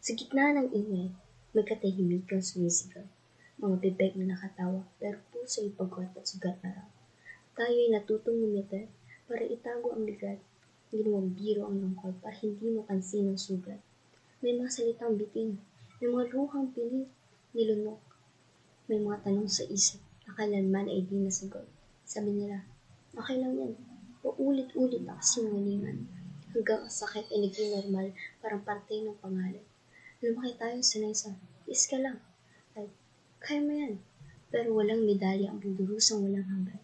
Sa gitna ng ingay, may katahimikang sumisigaw. Mga bibig na nakatawa, pero puso'y pagod at sugat na raw. Tayo'y natutong ngumiti para itago ang bigat. Ginawang biro ang lungkot para hindi mapansin ang sugat. May mga salitang bitin, may mga luhang pilit, nilunok. May mga tanong sa isip na kailanman ay di nasagot. Sabi nila, okay lang yan. Paulit-ulit na kasinungalingan. Hanggang ang sakit ay naging normal, parang parte ng pangalan. Lumaki tayo sanay sa, is ka lang. At, kaya mo yan. Pero walang medalya ang pagdurusang walang hanggan.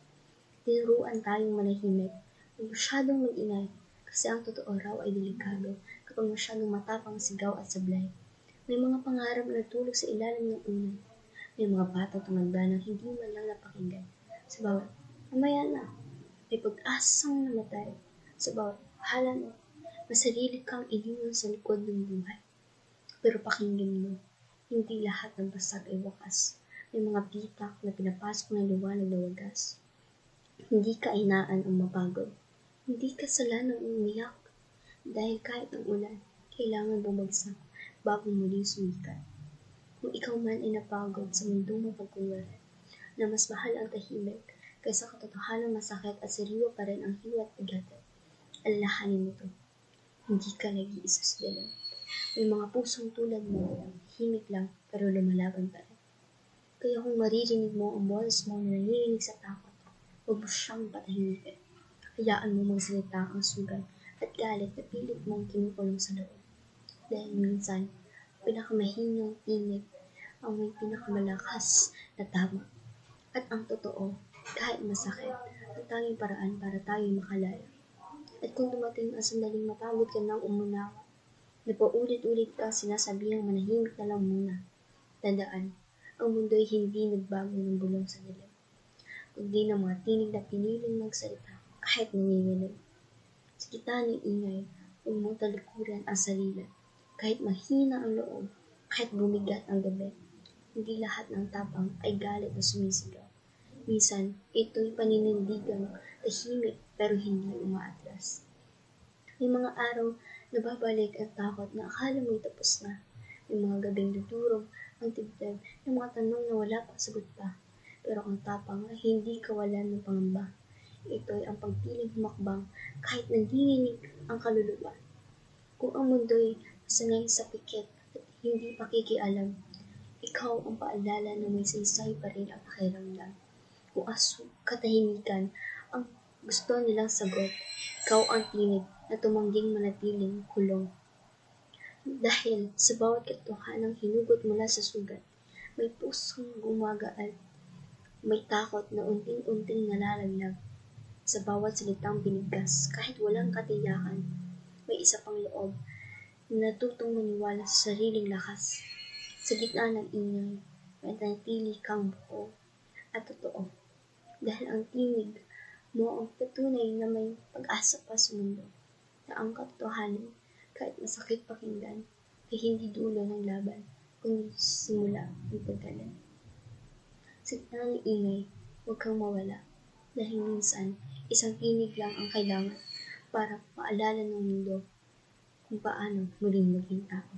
Tinuruan tayong manahimik, masyadong mag-ingay, kasi ang totoo raw ay delikado kapag masyadong matapang sigaw at sablay. May mga pangarap na tulog sa ilalim ng unay. May mga batang tumanda na hindi man lang napakinggan. Sa bawat, mamaya na, may pag-asang namatay. Sa bawat bahala mo, masarili kang iniwan sa likod ng buhay. Pero pakinggan mo, hindi lahat ng basag ay wakas. May mga bitak na pinapasok ng liwanag na wagas. Hindi kainaan ang mapagod. Hindi kasalanan ang umiyak. Dahil kahit ang ulan, kailangan bumagsak bago muling sumikat. Kung ikaw man ay napagod sa mundong mapagkunwari, na mas mahal ang tahimik kaysa katotohanang masakit at sariwa pa rin ang hiwa't paghatid, alalahanin mo to. Hindi ka nag-iisa sa dalang. May mga pusong tulad mo, himik lang pero lumalaban pa rin. Kaya kung maririnig mo ang boses mo na nanginginig sa takot, huwag mo siyang patahimikin. Hayaan mo magsalita ang sugat at galit na pilit mong kinukulong sa loob. Dahil minsan, pinakamahinang tinig ang may pinakamalakas na tama. At ang totoo, kahit masakit, ang tanging paraan para tayo makalaya. At kung dumating ang sandaling mapagod ka ng umunawa, na paulit-ulit ka sinasabihang manahimik na lang muna, tandaan, ang mundo'y hindi nagbago ng bulong sa dilim, kundi ng mga tinig na piniling magsalita kahit nanginginig. Sa gitna ng ingay, huwag mong talikuran ang sarili, kahit mahina ang loob, kahit bumigat ang gabi. Hindi lahat ng tapang ay galit na sumisigaw. Minsan, ito'y paninindigang tahimik pero hindi umaatras. May mga araw na babalik ang takot na akala mo'y tapos na. May mga gabing dudurog ang dibdib ng mga tanong na wala pang sagot pa. Pero ang tapang ay hindi kawalan ng pangamba. Ito'y ang pagpiling humakbang kahit nanginginig ang kaluluwa. Kung ang mundo'y sanay sa pikit at hindi pakikialam, ikaw ang paalala na may saysay pa rin ang pakiramdam. Kung katahimikan ang gusto nilang sagot, ikaw ang tinig na tumangging manatiling kulong. Dahil sa bawat katotohanang hinugot mula sa sugat, may pusong gumagaan, may takot na unting-unting nalalaglag. Sa bawat salitang binigkas, kahit walang katiyakan, may isa pang loob na natutong maniwala sa sariling lakas. Sa gitna ng ingay, may nanatili kang buo at totoo. Dahil ang tinig mo ang patunay na may pag-asa pa sa mundo. Na ang katotohanan, kahit masakit pakinggan, ay hindi dulo ng laban, kundi simula ng paggalan. Sa gitna ng ingay, huwag kang mawala. Dahil minsan, isang tinig lang ang kailangan para maalala ng mundo kung paano muling maging tao.